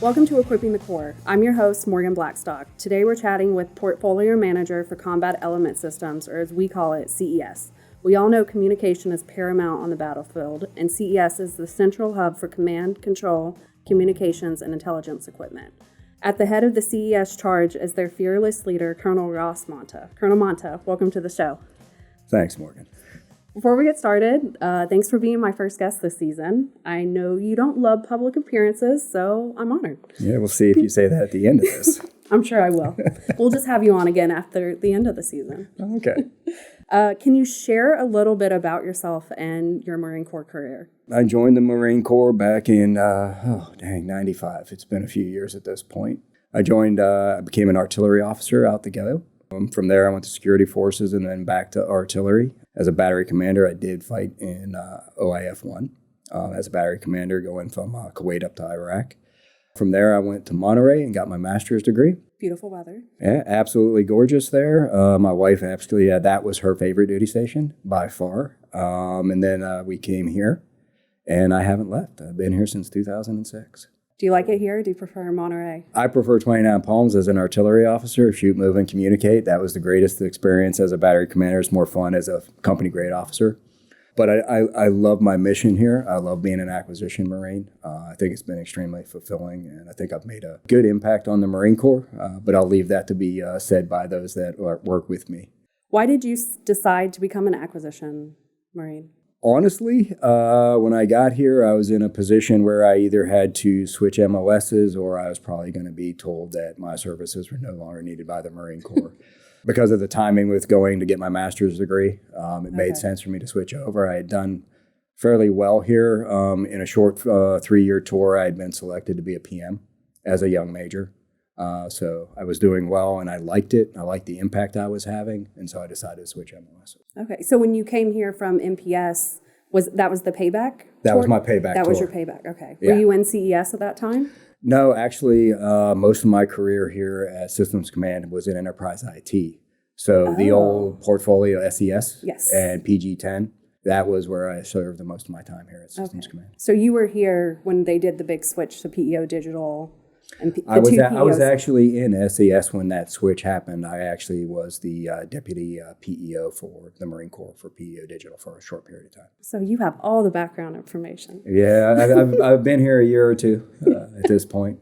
Welcome to Equipping the Core. I'm your host, Morgan Blackstock. Today we're chatting with Portfolio Manager for Combat Element Systems, or as we call it, CES. We all know communication is paramount on the battlefield, and CES is the central hub for command, control, communications, and intelligence equipment. At the head of the CES charge is their fearless leader, Colonel Ross Monta. Colonel Monta, welcome to the show. Thanks, Morgan. Before we get started, thanks for being my first guest this season. I know you don't love public appearances, so I'm honored. Yeah, we'll see if you say that at the end of this. I'm sure I will. We'll just have you on again after the end of the season. Okay. Can you share a little bit about yourself and your Marine Corps career? I joined the Marine Corps back in, 95. It's been a few years at this point. I became an artillery officer out the ghetto. From there, I went to security forces and then back to artillery. As a battery commander, I did fight in OIF-1 as a battery commander going from Kuwait up to Iraq. From there, I went to Monterey and got my master's degree. Beautiful weather. Yeah, absolutely gorgeous there. My wife actually, that was her favorite duty station by far. And then we came here, and I haven't left. I've been here since 2006. Do you like it here, or do you prefer Monterey? I prefer 29 Palms as an artillery officer. Shoot, move, and communicate. That was the greatest experience as a battery commander. It's more fun as a company grade officer. But I love my mission here. I love being an acquisition Marine. I think it's been extremely fulfilling, and I think I've made a good impact on the Marine Corps. But I'll leave that to be said by those that work with me. Why did you decide to become an acquisition Marine? Honestly, when I got here, I was in a position where I either had to switch MOSs or I was probably going to be told that my services were no longer needed by the Marine Corps. Because of the timing with going to get my master's degree, it made sense for me to switch over. I had done fairly well here. In a short 3-year tour, I had been selected to be a PM as a young major. So I was doing well, and I liked it. I liked the impact I was having, and so I decided to switch MOS. Okay, so when you came here from MPS, was the payback? That was my payback That tour. was your payback, okay. Yeah. Were you in CES at that time? No, actually, most of my career here at Systems Command was in enterprise IT. So the old portfolio SES and PG-10, that was where I served the most of my time here at Systems Command. So you were here when they did the big switch to PEO Digital. And I was actually in SES when that switch happened. I actually was the deputy PEO for the Marine Corps for PEO Digital for a short period of time. So you have all the background information. Yeah, I've been here a year or two at this point.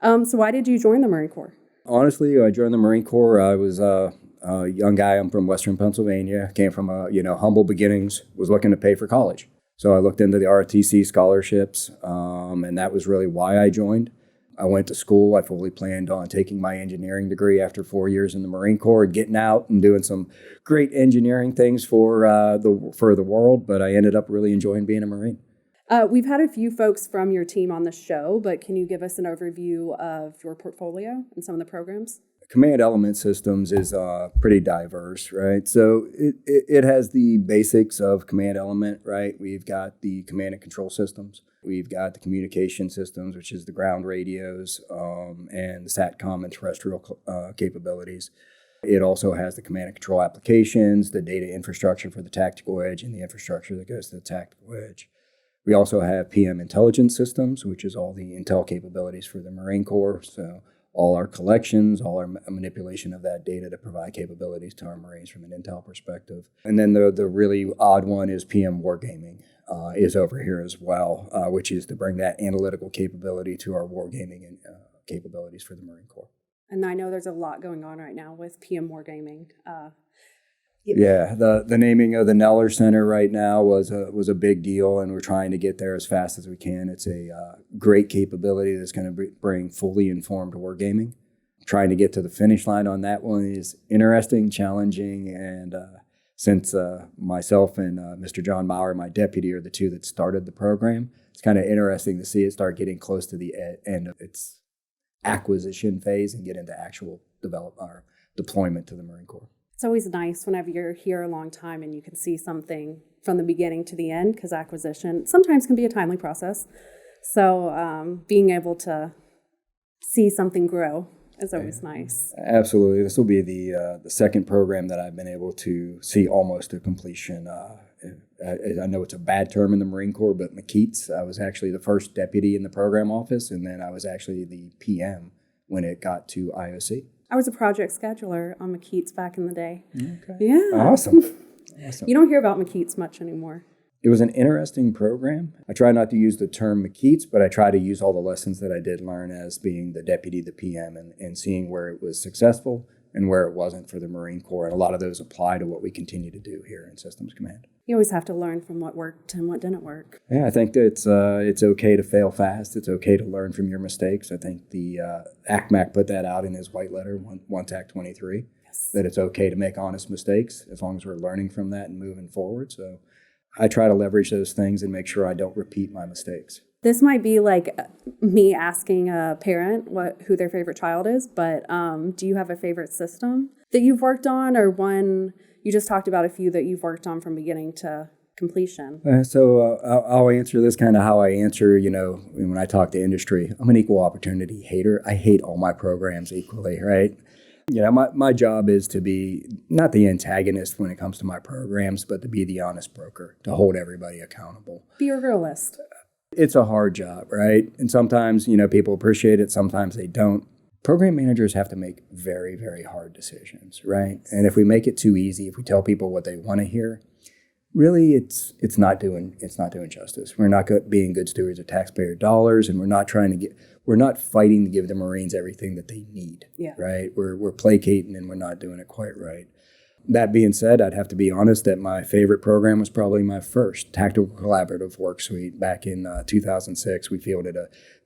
So why did you join the Marine Corps? Honestly, I joined the Marine Corps. I was a young guy. I'm from Western Pennsylvania. Came from humble beginnings. Was looking to pay for college, so I looked into the ROTC scholarships, and that was really why I joined. I went to school. I fully planned on taking my engineering degree after 4 years in the Marine Corps, getting out and doing some great engineering things for the world. But I ended up really enjoying being a Marine. We've had a few folks from your team on the show, but can you give us an overview of your portfolio and some of the programs? Command Element Systems is pretty diverse, right? So it has the basics of Command Element, right? We've got the command and control systems. We've got the communication systems, which is the ground radios and the SATCOM and terrestrial capabilities. It also has the command and control applications, the data infrastructure for the tactical edge, and the infrastructure that goes to the tactical edge. We also have PM intelligence systems, which is all the intel capabilities for the Marine Corps. So all our collections, all our manipulation of that data to provide capabilities to our Marines from an intel perspective. And then the really odd one is PM wargaming is over here as well, which is to bring that analytical capability to our wargaming and capabilities for the Marine Corps. And I know there's a lot going on right now with PM wargaming. Yeah, the naming of the Neller Center right now was a big deal, and we're trying to get there as fast as we can. It's a great capability that's going to bring fully informed wargaming. Trying to get to the finish line on that one is interesting, challenging, and since myself and Mr. John Maurer, my deputy, are the two that started the program, it's kind of interesting to see it start getting close to the end of its acquisition phase and get into actual deployment to the Marine Corps. It's always nice whenever you're here a long time and you can see something from the beginning to the end, because acquisition sometimes can be a timely process. So being able to see something grow is always nice. Absolutely. This will be the second program that I've been able to see almost to completion I know it's a bad term in the Marine Corps, but McKeats. I was actually the first deputy in the program office, and then I was actually the PM when it got to IOC. I was a project scheduler on McKeats back in the day. Okay. Yeah. Awesome. You don't hear about McKeats much anymore. It was an interesting program. I try not to use the term McKeats, but I try to use all the lessons that I did learn as being the deputy, the PM, and seeing where it was successful and where it wasn't for the Marine Corps. And a lot of those apply to what we continue to do here in Systems Command. You always have to learn from what worked and what didn't work. Yeah, I think that it's okay to fail fast. It's okay to learn from your mistakes. I think the ACMAC put that out in his white letter, One TAC 23, Yes. that it's okay to make honest mistakes as long as we're learning from that and moving forward. So I try to leverage those things and make sure I don't repeat my mistakes. This might be like me asking a parent who their favorite child is, but do you have a favorite system that you've worked on, or one you just talked about a few that you've worked on from beginning to completion? I'll answer this kind of how I answer, when I talk to industry. I'm an equal opportunity hater. I hate all my programs equally, right? My job is to be not the antagonist when it comes to my programs, but to be the honest broker, to hold everybody accountable. Be a realist. It's a hard job, right? And sometimes, people appreciate it. Sometimes they don't. Program managers have to make very, very hard decisions, right? And if we make it too easy, if we tell people what they want to hear, really it's not doing justice. We're not being good stewards of taxpayer dollars, and we're not fighting to give the Marines everything that they need, right? We're placating, and we're not doing it quite right. That being said, I'd have to be honest that my favorite program was probably my first Tactical Collaborative Work Suite back in 2006. We fielded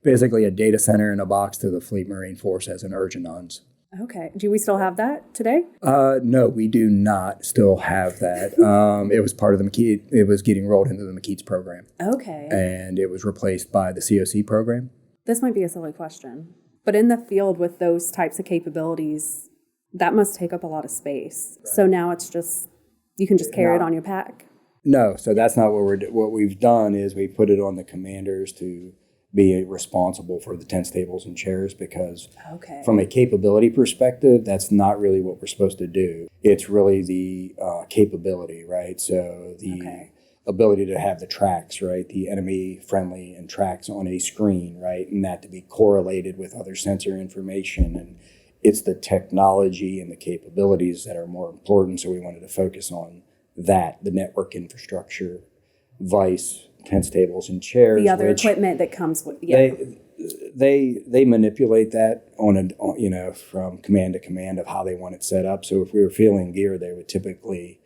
basically a data center in a box to the Fleet Marine Force as an Urgenons. Okay. Do we still have that today? No, we do not still have that. It was part of the McKeats. It was getting rolled into the McKeats program. Okay. And it was replaced by the COC program. This might be a silly question, but in the field with those types of capabilities, that must take up a lot of space. Right. So now it's just, you can just carry it on your pack. No, so that's not what we've done is we put it on the commanders to be responsible for the tents, tables, and chairs, because from a capability perspective, that's not really what we're supposed to do. It's really the capability, right? So the ability to have the tracks, right? The enemy friendly and tracks on a screen, right? And that to be correlated with other sensor information. And it's the technology and the capabilities that are more important. So we wanted to focus on that, the network infrastructure, vice, tents, tables, and chairs. The other equipment that comes with they manipulate that from command to command of how they want it set up. So if we were feeling gear, they would typically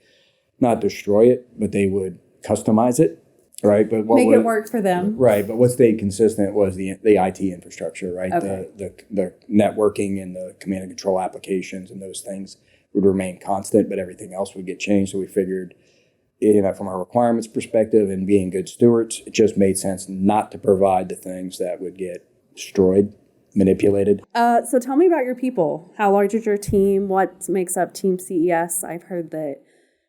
not destroy it, but they would customize it. Right, but make it work for them. Right, but what stayed consistent was the IT infrastructure, right? Okay. The networking and the command and control applications and those things would remain constant, but everything else would get changed. So we figured, from a requirements perspective and being good stewards, it just made sense not to provide the things that would get destroyed, manipulated. So tell me about your people. How large is your team? What makes up Team CES? I've heard that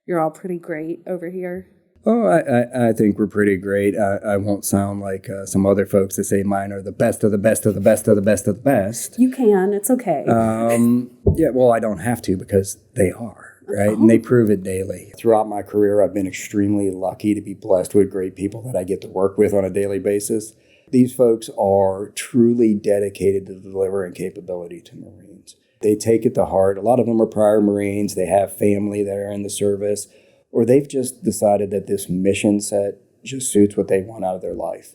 you're all pretty great over here. Oh, I think we're pretty great. I won't sound like some other folks that say mine are the best of the best of the best of the best of the best. You can. It's okay. Well, I don't have to because they are, right? And they prove it daily. Throughout my career, I've been extremely lucky to be blessed with great people that I get to work with on a daily basis. These folks are truly dedicated to delivering capability to Marines. They take it to heart. A lot of them are prior Marines. They have family that are in the service, or they've just decided that this mission set just suits what they want out of their life.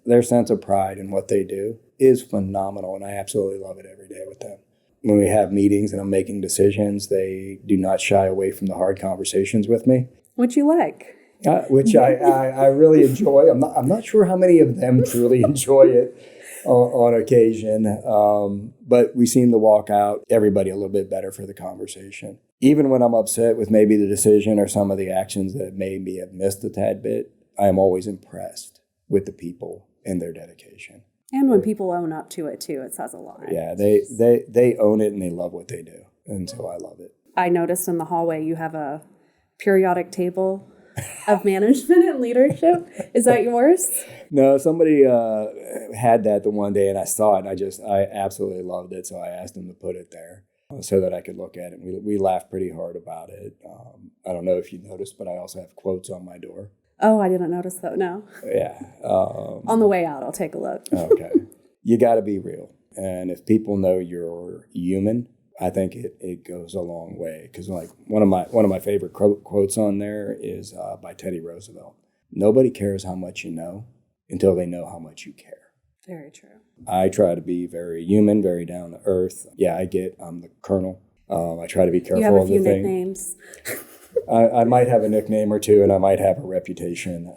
Their sense of pride in what they do is phenomenal, and I absolutely love it every day with them. When we have meetings and I'm making decisions, they do not shy away from the hard conversations with me. What you like? Which I really enjoy. I'm not sure how many of them truly enjoy it on occasion, but we seem to walk out everybody a little bit better for the conversation. Even when I'm upset with maybe the decision or some of the actions that maybe have missed a tad bit, I am always impressed with the people and their dedication. And when people own up to it too, it says a lot. Yeah, they own it and they love what they do, and so I love it. I noticed in the hallway you have a periodic table of management and leadership. Is that yours? No, somebody had that the one day and I saw it and I absolutely loved it. So I asked them to put it there. so that I could look at it. We laughed pretty hard about it. I don't know if you noticed, but I also have quotes on my door. Oh, I didn't notice that. No. Yeah. On the way out, I'll take a look. Okay. You got to be real. And if people know you're human, I think it goes a long way. Because like one of my favorite quotes on there is by Teddy Roosevelt. Nobody cares how much you know until they know how much you care. Very true. I try to be very human, very down to earth. Yeah, I'm the colonel. I try to be careful You have a of few the thing. nicknames. I might have a nickname or two, and I might have a reputation,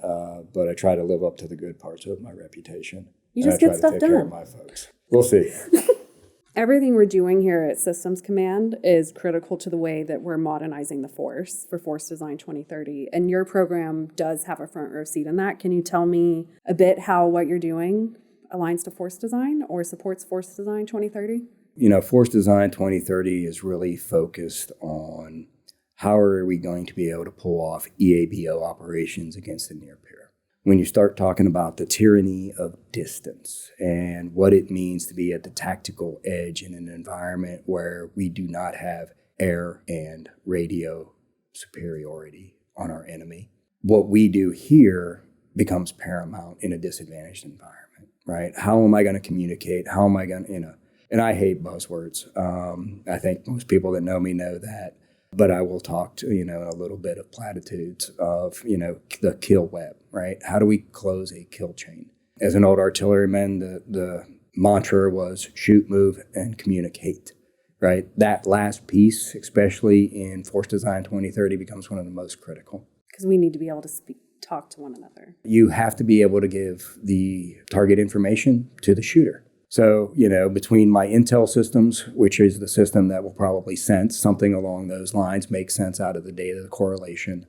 but I try to live up to the good parts of my reputation. You just get stuff take care of done. my folks. We'll see. Everything we're doing here at Systems Command is critical to the way that we're modernizing the force for Force Design 2030. And your program does have a front row seat in that. Can you tell me a bit how what you're doing aligns to Force Design or supports Force Design 2030? Force Design 2030 is really focused on how are we going to be able to pull off EABO operations against the near peer. When you start talking about the tyranny of distance and what it means to be at the tactical edge in an environment where we do not have air and radio superiority on our enemy, what we do here becomes paramount in a disadvantaged environment, right? How am I going to communicate? How am I going to, and I hate buzzwords. I think most people that know me know that. But I will talk to, a little bit of platitudes of, the kill web, right? How do we close a kill chain? As an old artilleryman, the mantra was shoot, move, and communicate, right? That last piece, especially in Force Design 2030, becomes one of the most critical. Because we need to be able to talk to one another. You have to be able to give the target information to the shooter. So, between my intel systems, which is the system that will probably sense something along those lines, make sense out of the data, the correlation,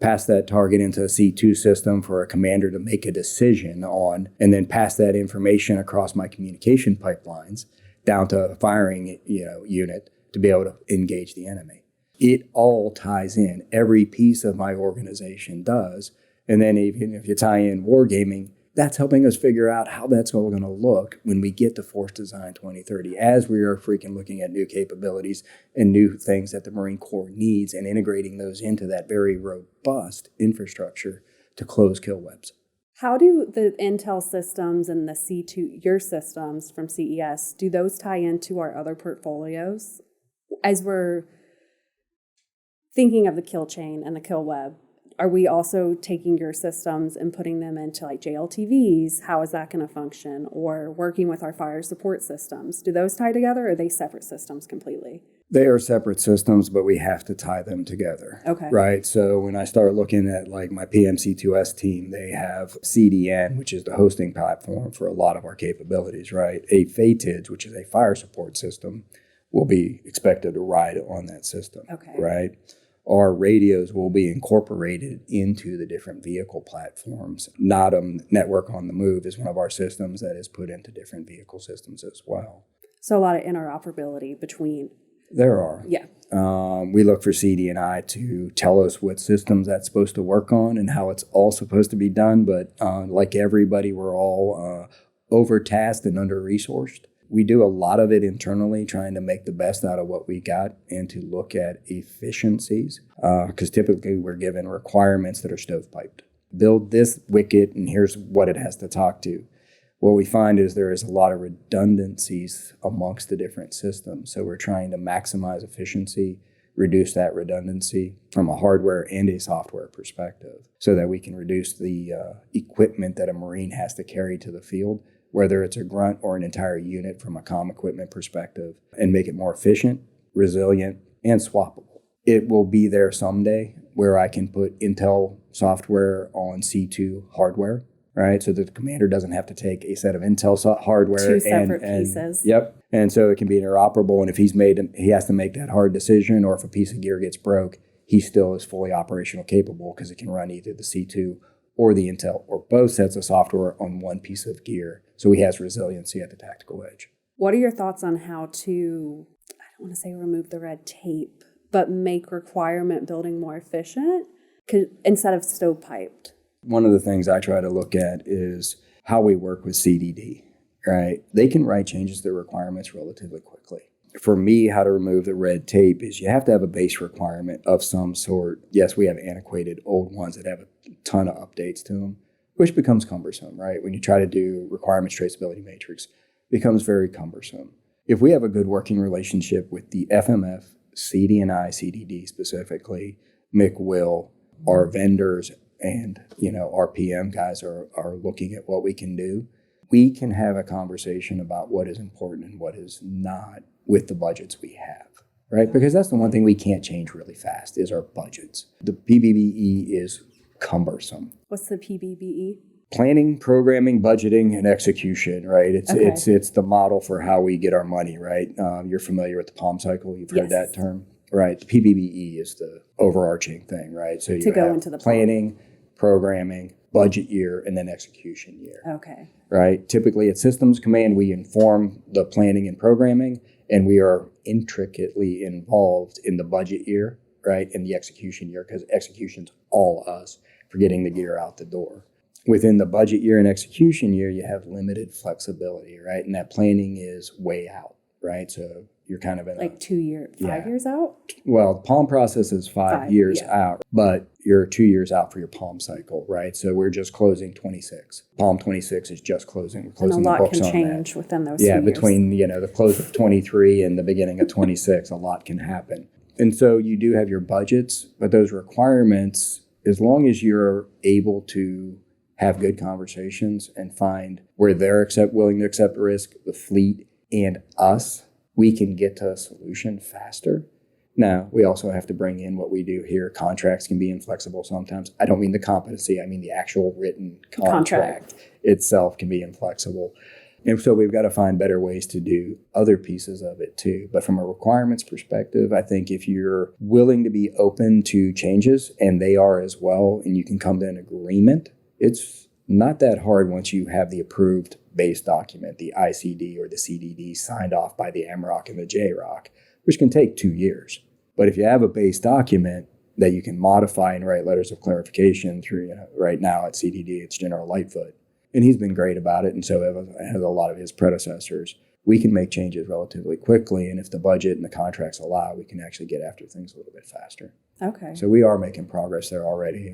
pass that target into a C2 system for a commander to make a decision on, and then pass that information across my communication pipelines down to a firing, unit to be able to engage the enemy. It all ties in. Every piece of my organization does. And then even if you tie in wargaming, that's helping us figure out how that's all going to look when we get to Force Design 2030, as we are freaking looking at new capabilities and new things that the Marine Corps needs and integrating those into that very robust infrastructure to close kill webs. How do the Intel systems and the C2, your systems from CES, do those tie into our other portfolios? As we're thinking of the kill chain and the kill web, are we also taking your systems and putting them into like JLTVs? How is that going to function? Or working with our fire support systems? Do those tie together, or are they separate systems completely? They are separate systems, but we have to tie them together. Okay. Right? So when I start looking at like my PMC2S team, they have CDN, which is the hosting platform for a lot of our capabilities, right? A FATIDS, which is a fire support system, will be expected to ride on that system. Okay. Right? Our radios will be incorporated into the different vehicle platforms. NOTAM, Network on the Move, is one of our systems that is put into different vehicle systems as well. So a lot of interoperability between. There are. Yeah. We look for CD&I to tell us what systems that's supposed to work on and how it's all supposed to be done. But like everybody, we're all overtasked and under-resourced. We do a lot of it internally, trying to make the best out of what we got and to look at efficiencies, because typically we're given requirements that are stovepiped. Build this wicket, and here's what it has to talk to. What we find is there is a lot of redundancies amongst the different systems. So we're trying to maximize efficiency, reduce that redundancy from a hardware and a software perspective so that we can reduce the equipment that a Marine has to carry to the field, whether it's a grunt or an entire unit from a comm equipment perspective, and make it more efficient, resilient, and swappable. It will be there someday where I can put Intel software on C2 hardware, right? So that the commander doesn't have to take a set of Intel hardware. Two separate pieces. Yep. And so it can be interoperable. And if he has to make that hard decision, or if a piece of gear gets broke, he still is fully operational capable because it can run either the C2 or the Intel or both sets of software on one piece of gear. So he has resiliency at the tactical edge. What are your thoughts on how to, I don't want to say remove the red tape, but make requirement building more efficient instead of stovepiped? One of the things I try to look at is how we work with CDD, right? They can write changes to requirements relatively quickly. for me, how to remove the red tape is you have to have a base requirement of some sort. Yes, we have antiquated old ones that have a ton of updates to them, which becomes cumbersome, right? When you try to do requirements traceability matrix, it becomes very cumbersome. If we have a good working relationship with the FMF, CD&I, CDD specifically, McWill, our vendors, and our PM guys are looking at what we can do, we can have a conversation about what is important and what is not with the budgets we have, right? Because that's the one thing we can't change really fast is our budgets. The PBBE is cumbersome. What's the PBBE? Planning, programming, budgeting, and execution, right? It's the model for how we get our money, right? You're familiar with the PALM cycle. You've heard that term, right? The PBBE is the overarching thing, right? So you have into the planning, programming, budget year, and then execution year. Okay. Right? Typically at Systems Command, we inform the planning and programming, and we are intricately involved in the budget year, right? And the execution year, because execution's all us for getting the gear out the door. Within the budget year and execution year, you have limited flexibility, right? And that planning is way out, right? So you're kind of in 2 years, 5 years out? Well, the PALM process is 5 years out, but you're 2 years out for your PALM cycle, right? So we're just closing 26. PALM 26 is just closing. We're closing and a lot the books can on change that. Within those 2 years. Between the close of 23 and the beginning of 26, a lot can happen. And so you do have your budgets, but those requirements, as long as you're able to have good conversations and find where they're willing to accept risk, the fleet and us, we can get to a solution faster. Now, we also have to bring in what we do here. Contracts can be inflexible sometimes. I don't mean the competency. I mean the actual written contract itself can be inflexible. And so we've got to find better ways to do other pieces of it too. But from a requirements perspective, I think if you're willing to be open to changes, and they are as well, and you can come to an agreement, it's not that hard once you have the approved base document, the ICD or the CDD signed off by the MROC and the JROC, which can take 2 years. But if you have a base document that you can modify and write letters of clarification through, right now at CDD, it's General Lightfoot. And he's been great about it, and so has a lot of his predecessors. We can make changes relatively quickly, and if the budget and the contracts allow, we can actually get after things a little bit faster. Okay. So we are making progress there already.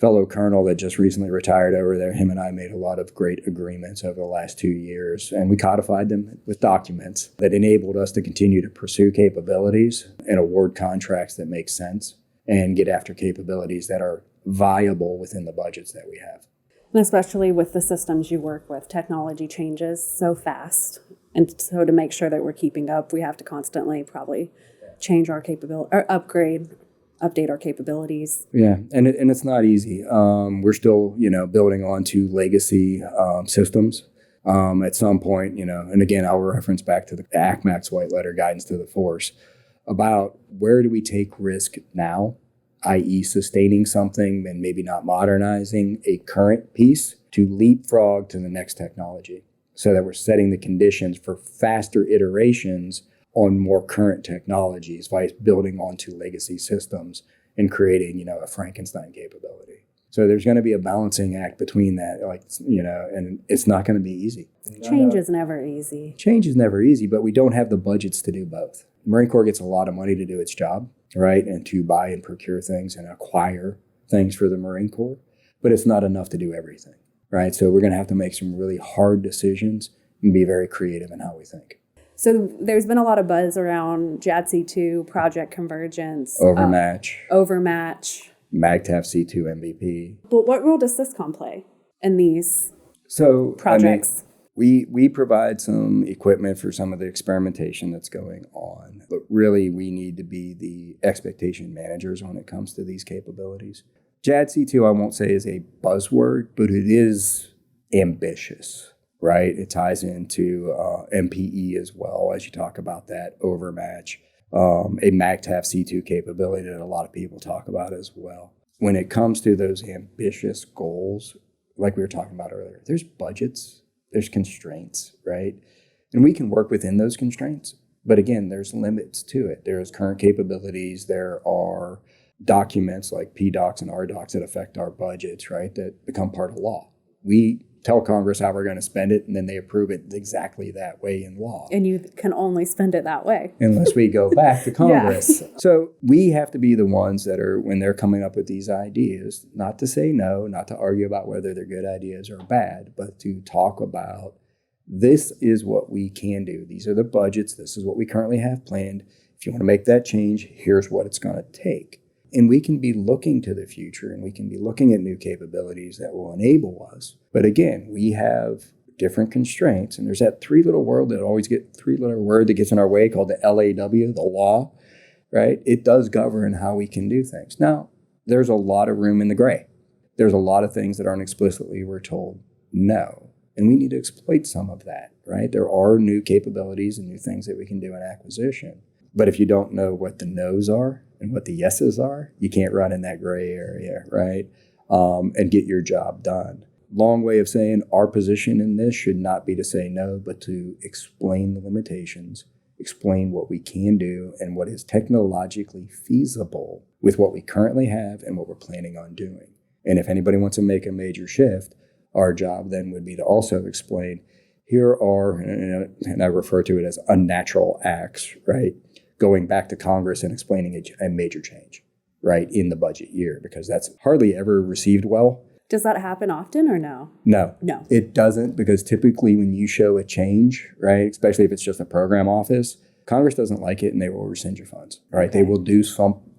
Fellow colonel that just recently retired over there, him and I made a lot of great agreements over the last 2 years, and we codified them with documents that enabled us to continue to pursue capabilities and award contracts that make sense and get after capabilities that are viable within the budgets that we have. And especially with the systems you work with, technology changes so fast. And so to make sure that we're keeping up, we have to constantly probably change our capability or update our capabilities. Yeah, and it's not easy. We're still, building onto legacy systems. At some point, and again, I'll reference back to the ACMAC's white letter guidance to the force about where do we take risk now, i.e. sustaining something and maybe not modernizing a current piece to leapfrog to the next technology so that we're setting the conditions for faster iterations on more current technologies by building onto legacy systems and creating, a Frankenstein capability. So there's going to be a balancing act between that, and it's not going to be easy. Change is never easy. Change is never easy, but we don't have the budgets to do both. The Marine Corps gets a lot of money to do its job, right? And to buy and procure things and acquire things for the Marine Corps, but it's not enough to do everything, right? So we're going to have to make some really hard decisions and be very creative in how we think. So there's been a lot of buzz around JADC2, Project Convergence. Overmatch. MAGTF C2 MVP. But what role does SysCom play in these projects? We provide some equipment for some of the experimentation that's going on, but really we need to be the expectation managers when it comes to these capabilities. JADC2, I won't say is a buzzword, but it is ambitious, right? It ties into MPE as well, as you talk about that, Overmatch, a MAGTF C2 capability that a lot of people talk about as well. When it comes to those ambitious goals, like we were talking about earlier, there's budgets. There's constraints, right? And we can work within those constraints. But again, there's limits to it. There's current capabilities. There are documents like PDocs and RDocs that affect our budgets, right? That become part of law. We tell Congress how we're going to spend it, and then they approve it exactly that way in law. And you can only spend it that way. Unless we go back to Congress. Yeah. So we have to be the ones that are, when they're coming up with these ideas, not to say no, not to argue about whether they're good ideas or bad, but to talk about this is what we can do. These are the budgets. This is what we currently have planned. If you want to make that change, here's what it's going to take. And we can be looking to the future, and we can be looking at new capabilities that will enable us. But again, we have different constraints, and there's that three-letter word that gets in our way called the LAW, the law, right? It does govern how we can do things. Now, there's a lot of room in the gray. There's a lot of things that aren't explicitly we're told no, and we need to exploit some of that, right? There are new capabilities and new things that we can do in acquisition. But if you don't know what the no's are and what the yeses are, you can't run in that gray area, right? And get your job done. Long way of saying our position in this should not be to say no, but to explain the limitations, explain what we can do and what is technologically feasible with what we currently have and what we're planning on doing. And if anybody wants to make a major shift, our job then would be to also explain, here are, and I refer to it as unnatural acts, right? Going back to Congress and explaining a major change, right, in the budget year, because that's hardly ever received well. Does that happen often or no? No, it doesn't, because typically when you show a change, right, especially if it's just a program office, Congress doesn't like it and they will rescind your funds, right? Okay. They will do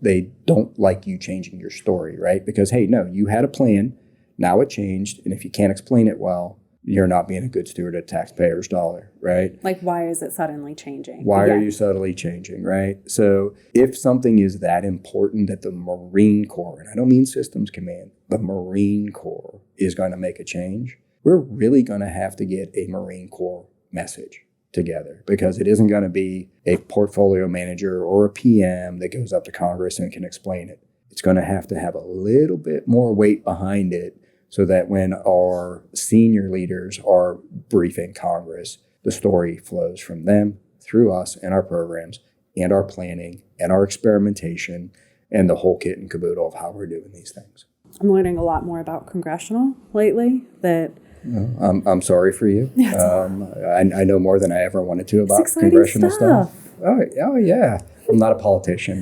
they don't like you changing your story, right? Because, hey, no, you had a plan, now it changed, and if you can't explain it well, you're not being a good steward of taxpayers' dollar, right? Like, why is it suddenly changing? Why are you suddenly changing, right? So if something is that important that the Marine Corps, and I don't mean Systems Command, the Marine Corps is going to make a change, we're really going to have to get a Marine Corps message together, because it isn't going to be a portfolio manager or a PM that goes up to Congress and can explain it. It's going to have a little bit more weight behind it, so that when our senior leaders are briefing Congress, the story flows from them through us and our programs and our planning and our experimentation and the whole kit and caboodle of how we're doing these things. I'm learning a lot more about congressional lately. I'm sorry for you. I know more than I ever wanted to about congressional stuff. Oh, yeah. I'm not a politician,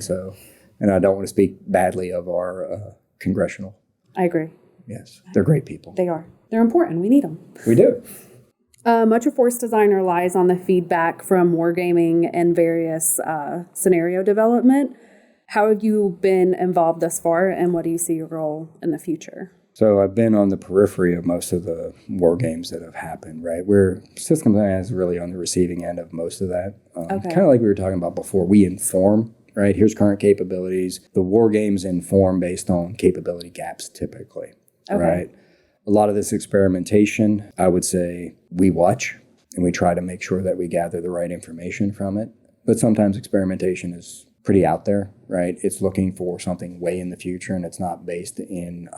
and I don't want to speak badly of our congressional. I agree. Yes, they're great people. They are. They're important. We need them. We do. Much of Force Design relies on the feedback from wargaming and various scenario development. How have you been involved thus far, and what do you see your role in the future? So I've been on the periphery of most of the war games that have happened, right? Where Systems Design is really on the receiving end of most of that. Kind of like we were talking about before, we inform, right? Here's current capabilities. The war games inform based on capability gaps typically. Okay. Right. A lot of this experimentation, I would say we watch and we try to make sure that we gather the right information from it. But sometimes experimentation is pretty out there, right? It's looking for something way in the future, and it's not based in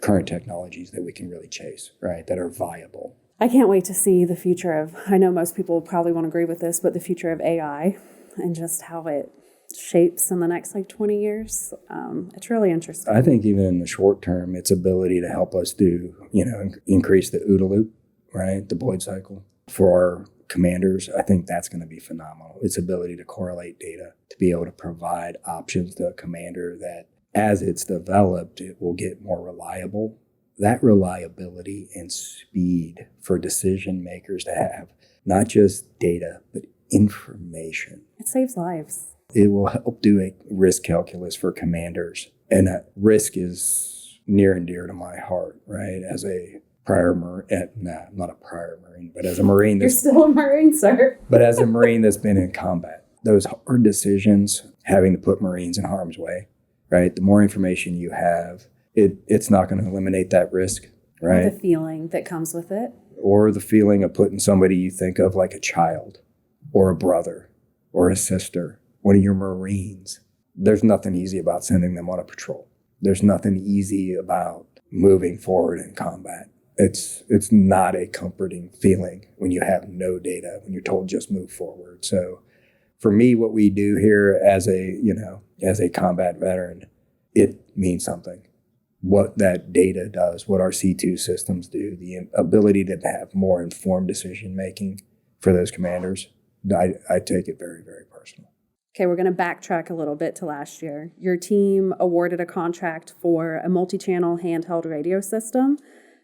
current technologies that we can really chase, right? That are viable. I can't wait to see the future of, I know most people probably won't agree with this, but the future of AI and just how it shapes in the next 20 years. It's really interesting. I think even in the short term, its ability to help us do, increase the OODA loop, right? The Boyd cycle for our commanders. I think that's going to be phenomenal. Its ability to correlate data, to be able to provide options to a commander that as it's developed, it will get more reliable. That reliability and speed for decision makers to have not just data, but information. It saves lives. It will help do a risk calculus for commanders. And that risk is near and dear to my heart, right? As a prior Marine, I'm not a prior Marine, but as a Marine. You're still a Marine, sir. But as a Marine that's been in combat, those hard decisions, having to put Marines in harm's way, right? The more information you have, it's not going to eliminate that risk, right? Or the feeling that comes with it. Or the feeling of putting somebody you think of like a child or a brother or a sister, one of your Marines. There's nothing easy about sending them on a patrol. There's nothing easy about moving forward in combat. It's not a comforting feeling when you have no data, when you're told just move forward. So for me, what we do here as a combat veteran, it means something. what that data does, what our C2 systems do, the ability to have more informed decision making for those commanders. I take it very, very personal. Okay, we're going to backtrack a little bit to last year. Your team awarded a contract for a multi-channel handheld radio system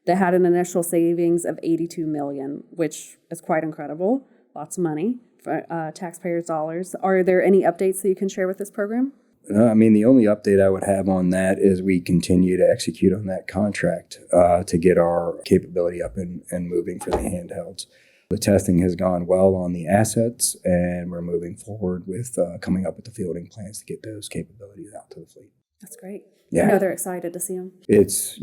that had an initial savings of $82 million, which is quite incredible. Lots of money for taxpayers' dollars. Are there any updates that you can share with this program? I mean, the only update I would have on that is we continue to execute on that contract to get our capability up and moving for the handhelds. The testing has gone well on the assets, and we're moving forward with coming up with the fielding plans to get those capabilities out to the fleet. That's great. Yeah. I know they're excited to see them. It's,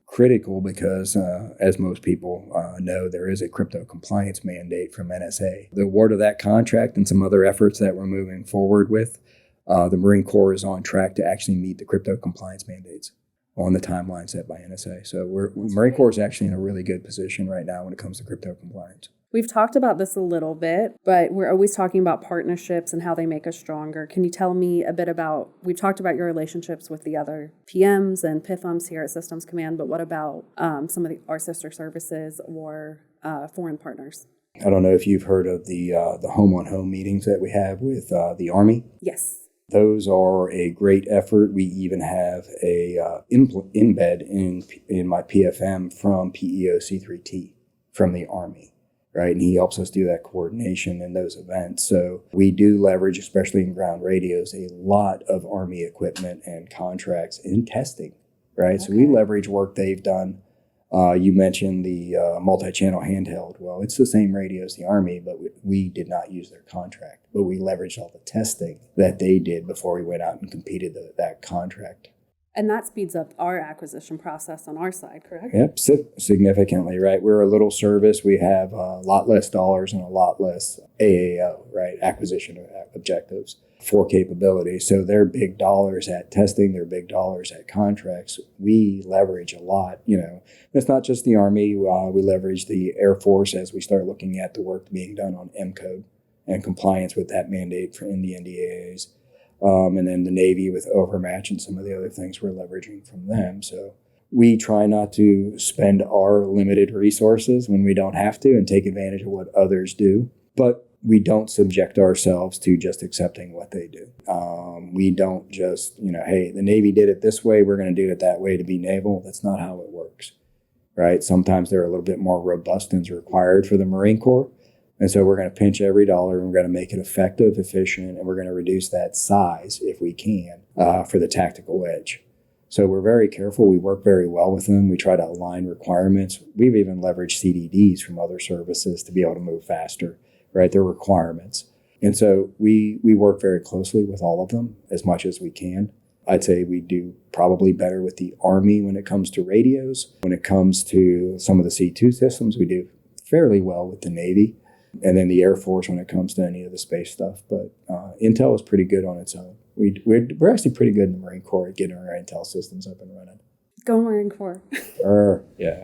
critical because, as most people know, there is a crypto compliance mandate from NSA. The award of that contract and some other efforts that we're moving forward with, the Marine Corps is on track to actually meet the crypto compliance mandates on the timeline set by NSA. So Marine Corps is actually in a really good position right now when it comes to crypto compliance. We've talked about this a little bit, but we're always talking about partnerships and how they make us stronger. Can you tell me a bit about, we've talked about your relationships with the other PMs and PIFMs here at Systems Command, but what about some of our sister services or foreign partners? I don't know if you've heard of the home-on-home meetings that we have with the Army. Yes. Those are a great effort. We even have a embed in my PFM from PEO C3T from the Army, right? And he helps us do that coordination in those events. So we do leverage, especially in ground radios, a lot of Army equipment and contracts in testing, right? Okay. So we leverage work they've done. You mentioned the multi-channel handheld. Well, it's the same radio as the Army, but we did not use their contract. But we leveraged all the testing that they did before we went out and competed that contract. And that speeds up our acquisition process on our side, correct? Yep, significantly, right? We're a little service. We have a lot less dollars and a lot less AAO, right? Acquisition objectives for capability. So they're big dollars at testing. They're big dollars at contracts. We leverage a lot, It's not just the Army. We leverage the Air Force as we start looking at the work being done on M-Code and compliance with that mandate in the NDAAs. And then the Navy with Overmatch and some of the other things we're leveraging from them. So we try not to spend our limited resources when we don't have to and take advantage of what others do. But we don't subject ourselves to just accepting what they do. We don't just, hey, the Navy did it this way, we're going to do it that way to be naval. That's not how it works, right? Sometimes they're a little bit more robust than is required for the Marine Corps. And so we're going to pinch every dollar and we're going to make it effective, efficient, and we're going to reduce that size if we can for the tactical edge. So we're very careful. We work very well with them. We try to align requirements. We've even leveraged CDDs from other services to be able to move faster, right? Their requirements. And so we work very closely with all of them as much as we can. I'd say we do probably better with the Army when it comes to radios. When it comes to some of the C2 systems, we do fairly well with the Navy. And then the Air Force when it comes to any of the space stuff. But Intel is pretty good on its own. We're actually pretty good in the Marine Corps at getting our Intel systems up and running. Go Marine Corps. Yeah.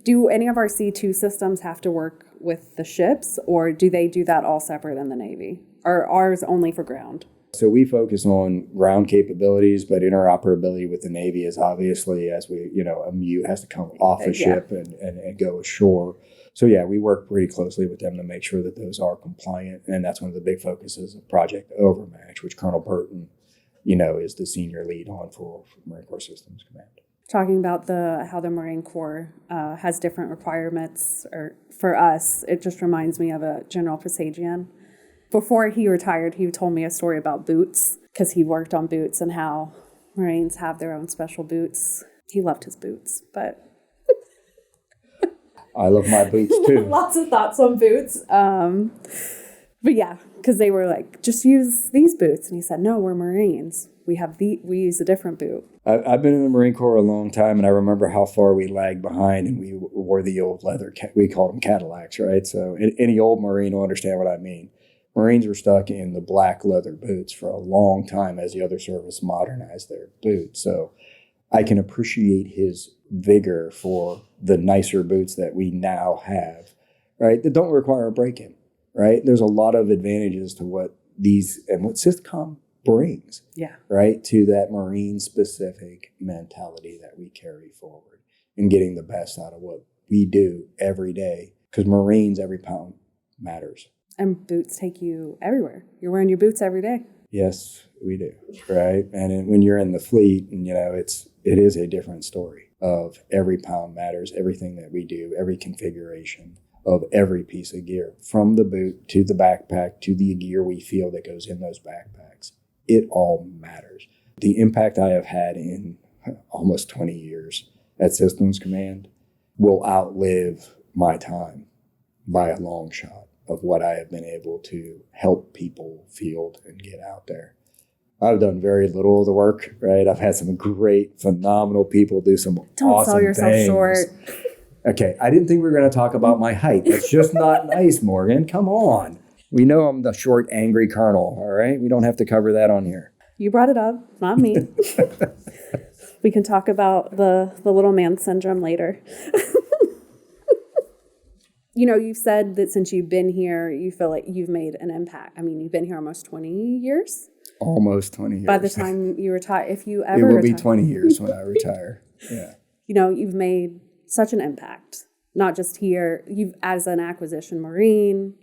Do any of our C2 systems have to work with the ships, or do they do that all separate in the Navy? Or ours only for ground? So we focus on ground capabilities, but interoperability with the Navy is obviously as a MU has to come off a ship and go ashore. So yeah, we work pretty closely with them to make sure that those are compliant. And that's one of the big focuses of Project Overmatch, which Colonel Burton, is the senior lead on for Marine Corps Systems Command. Talking about how the Marine Corps has different requirements, or for us, it just reminds me of a General Pasagian. Before he retired, he told me a story about boots, because he worked on boots and how Marines have their own special boots. He loved his boots, but I love my boots too. Lots of thoughts on boots. But yeah, because they were like, just use these boots. And he said, no, we're Marines. We use a different boot. I've been in the Marine Corps a long time, and I remember how far we lagged behind, and we wore the old leather, we called them Cadillacs, right? So any old Marine will understand what I mean. Marines were stuck in the black leather boots for a long time as the other service modernized their boots. So I can appreciate his vigor for the nicer boots that we now have, right? That don't require a break-in, right? There's a lot of advantages to what Syscom brings, Yeah. right, to that Marine specific mentality that we carry forward and getting the best out of what we do every day. Because Marines, every pound matters. And boots take you everywhere. You're wearing your boots every day. Yes, we do, right? And when you're in the fleet, and it is a different story of every pound matters, everything that we do, every configuration of every piece of gear, from the boot to the backpack to the gear we feel that goes in those backpacks. It all matters. The impact I have had in almost 20 years at Systems Command will outlive my time by a long shot of what I have been able to help people field and get out there. I've done very little of the work, right? I've had some great, phenomenal people do some Don't awesome sell yourself things. short. Okay, I didn't think we were going to talk about my height. That's just not nice, Morgan. Come on. We know I'm the short, angry colonel, all right? We don't have to cover that on here. You brought it up, not me. We can talk about the little man syndrome later. You've said that since you've been here, you feel like you've made an impact. I mean, you've been here almost 20 years. Almost 20 years. By the time you retire, if you ever It will retire. be 20 years when I retire. Yeah. You've made such an impact, not just here. You've, as an acquisition Marine,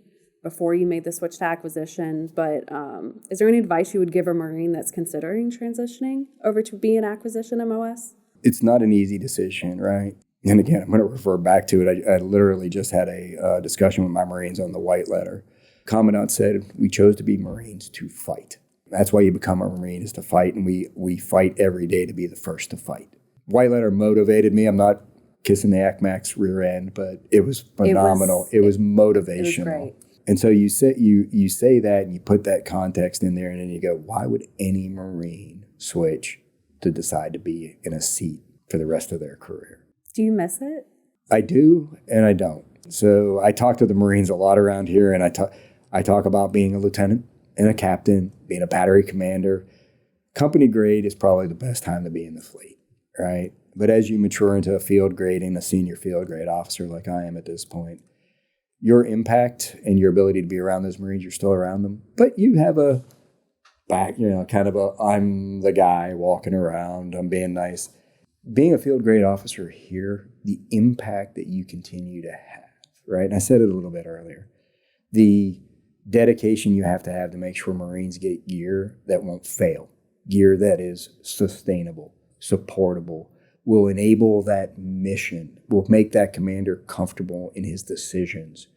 before you made the switch to acquisition, but is there any advice you would give a Marine that's considering transitioning over to be an acquisition MOS? It's not an easy decision, right? And again, I'm going to refer back to it. I literally just had a discussion with my Marines on the white letter. Commandant said, we chose to be Marines to fight. That's why you become a Marine, is to fight, and we fight every day to be the first to fight. White letter motivated me. I'm not kissing the ACMAC's rear end, but it was phenomenal. It was motivational. It was great. And so you say that and you put that context in there, and then you go, why would any Marine switch to decide to be in a seat for the rest of their career? Do you miss it? I do and I don't. So I talk to the Marines a lot around here, and I talk about being a lieutenant and a captain, being a battery commander. Company grade is probably the best time to be in the fleet, right? But as you mature into a field grade and a senior field grade officer like I am at this point, your impact and your ability to be around those Marines, you're still around them. But you have a back, kind of I'm the guy walking around, I'm being nice. Being a field grade officer here, the impact that you continue to have, right? And I said it a little bit earlier. The dedication you have to make sure Marines get gear that won't fail, gear that is sustainable, supportable, will enable that mission, will make that commander comfortable in his decisions,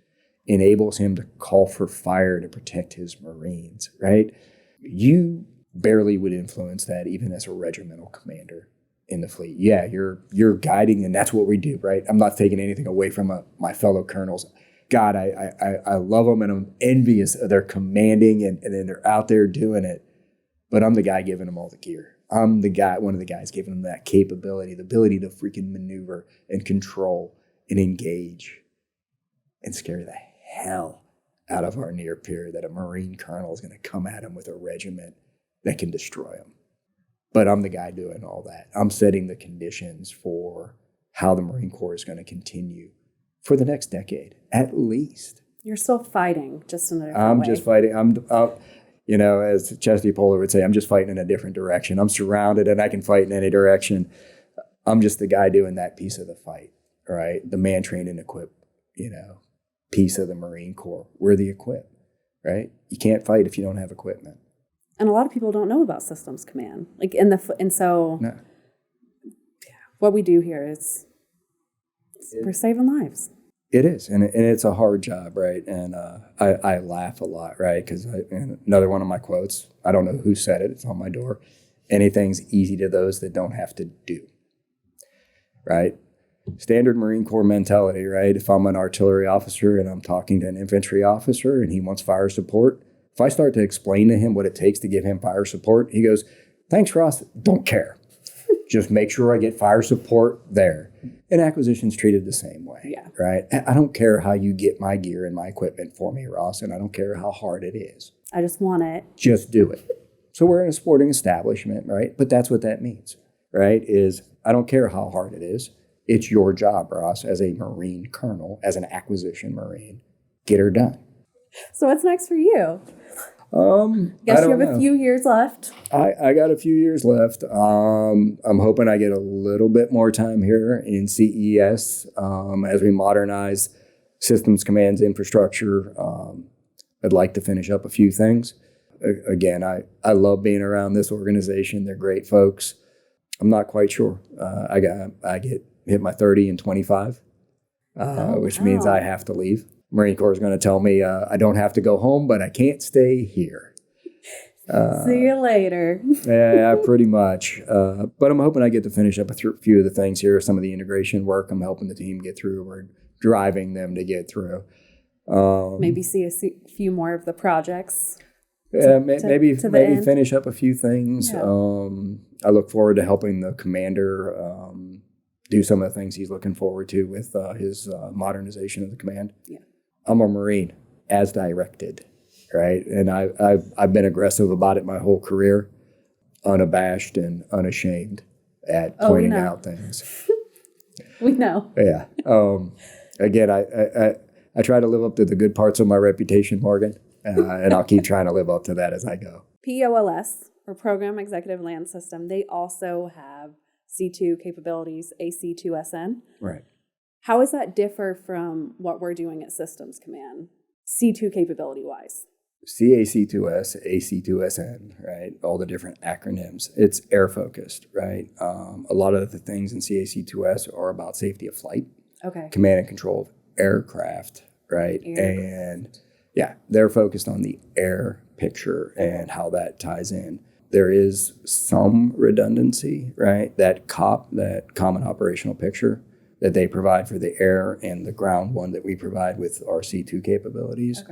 enables him to call for fire to protect his Marines, right? You barely would influence that even as a regimental commander in the fleet. Yeah, you're guiding, and that's what we do, right? I'm not taking anything away from my fellow colonels. God, I love them, and I'm envious of their commanding, and then they're out there doing it. But I'm the guy giving them all the gear. I'm one of the guys giving them that capability, the ability to freaking maneuver and control and engage and scare the hell out of our near peer that a Marine colonel is going to come at him with a regiment that can destroy him. But I'm the guy doing all that. I'm setting the conditions for how the Marine Corps is going to continue for the next decade, at least. You're still fighting, just in a different I'm way. just fighting. As Chesty Polar would say, I'm just fighting in a different direction. I'm surrounded and I can fight in any direction. I'm just the guy doing that piece of the fight, right? The man trained and equipped, piece of the Marine Corps. We're the equip, right? You can't fight if you don't have equipment. And a lot of people don't know about Systems Command. No. What we do here is we're saving lives. It is, and it's a hard job, right? And I laugh a lot, right? Because another one of my quotes, I don't know who said it, it's on my door. Anything's easy to those that don't have to do, right? Standard Marine Corps mentality, right? If I'm an artillery officer and I'm talking to an infantry officer and he wants fire support, if I start to explain to him what it takes to give him fire support, he goes, thanks, Ross, don't care. Just make sure I get fire support there. And acquisition's treated the same way, right? I don't care how you get my gear and my equipment for me, Ross, and I don't care how hard it is. I just want it. Just do it. So we're in a sporting establishment, right? But that's what that means, right? Is I don't care how hard it is. It's your job, Ross, as a Marine colonel, as an acquisition Marine. Get her done. So what's next for you? Guess I you don't have a know. few years left. I got a few years left. I'm hoping I get a little bit more time here in CES as we modernize systems, commands, infrastructure. I'd like to finish up a few things. Again, I love being around this organization. They're great folks. I'm not quite sure. I get hit my 30 and 25, which means I have to leave. Marine Corps is going to tell me I don't have to go home, but I can't stay here. See you later. Yeah, pretty much. But I'm hoping I get to finish up a few of the things here. Some of the integration work I'm helping the team get through. We're driving them to get through. Maybe see a few more of the projects. Maybe end. finish up a few things. Yeah. I look forward to helping the commander do some of the things he's looking forward to with his modernization of the command. Yeah. I'm a Marine, as directed, right? And I've been aggressive about it my whole career, unabashed and unashamed at pointing out things. We know. Yeah. Again, I try to live up to the good parts of my reputation, Morgan, and I'll keep trying to live up to that as I go. POLS, or Program Executive Land System, they also have C2 capabilities, AC2SN. Right. How does that differ from what we're doing at Systems Command, C2 capability-wise? CAC2S, AC2SN, right? All the different acronyms. It's air-focused, right? A lot of the things in CAC2S are about safety of flight, command and control of aircraft, right? And yeah, they're focused on the air picture and how that ties in. There is some redundancy, right? That COP, that Common Operational Picture, that they provide for the air and the ground one that we provide with our C2 capabilities.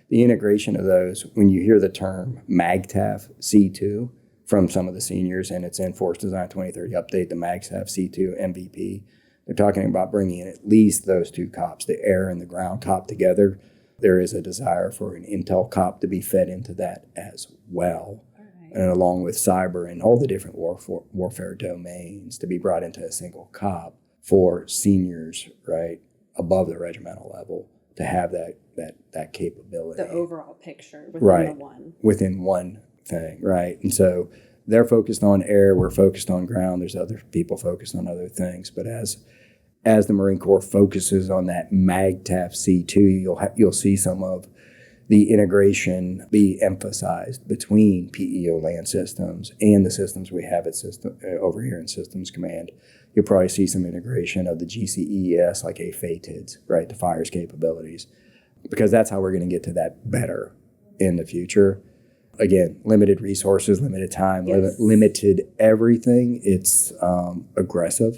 The integration of those, when you hear the term MAGTAF C2 from some of the seniors, and it's in Force Design 2030 Update, the MAGTAF C2 MVP, they're talking about bringing in at least those two COPs, the air and the ground COP together. There is a desire for an Intel COP to be fed into that as well. And along with cyber and all the different warfare domains to be brought into a single COP for seniors, right, above the regimental level to have that capability. The overall picture within the one. Within one thing, right? And so they're focused on air, we're focused on ground, there's other people focused on other things. But as the Marine Corps focuses on that MAGTAF C2, you'll see some of the integration be emphasized between PEO land systems and the systems we have at over here in Systems Command. You'll probably see some integration of the GCES, like AFATIDs, right, the fires capabilities, because that's how we're going to get to that better in the future. Again, limited resources, limited time, limited everything. It's aggressive.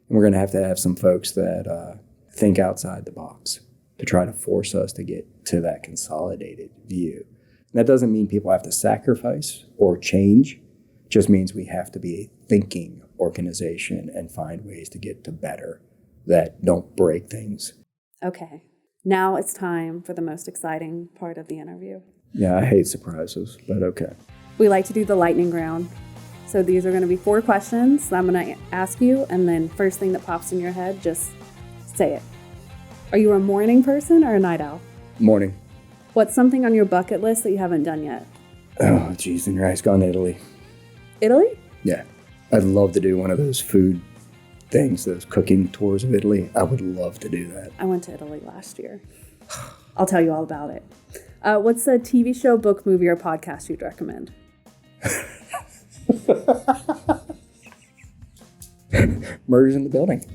And we're going to have some folks that think outside the box to try to force us to get to that consolidated view. And that doesn't mean people have to sacrifice or change. It just means we have to be a thinking organization and find ways to get to better that don't break things. Okay. Now it's time for the most exciting part of the interview. Yeah, I hate surprises, but okay. We like to do the lightning round. So these are going to be 4 questions that I'm going to ask you, and then first thing that pops in your head, just say it. Are you a morning person or a night owl? Morning. What's something on your bucket list that you haven't done yet? Oh, geez, and rice gone to Italy. Italy? Yeah. I'd love to do one of those food things, those cooking tours of Italy. I would love to do that. I went to Italy last year. I'll tell you all about it. What's a TV show, book, movie, or podcast you'd recommend? Murders in the Building.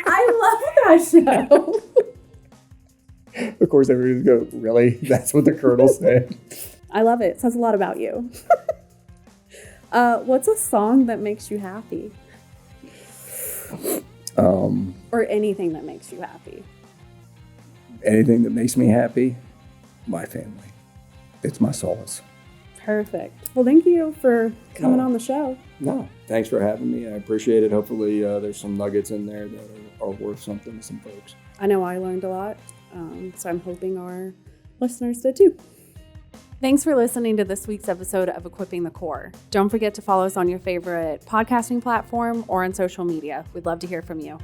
I love that show. Of course, everybody's go, really? That's what the Colonel said. I love it. It says a lot about you. What's a song that makes you happy? Or anything that makes you happy? Anything that makes me happy? My family. It's my solace. Perfect. Well, thank you for coming on the show. No, thanks for having me. I appreciate it. Hopefully there's some nuggets in there that are worth something to some folks. I know I learned a lot, so I'm hoping our listeners did too. Thanks for listening to this week's episode of Equipping the Corps. Don't forget to follow us on your favorite podcasting platform or on social media. We'd love to hear from you.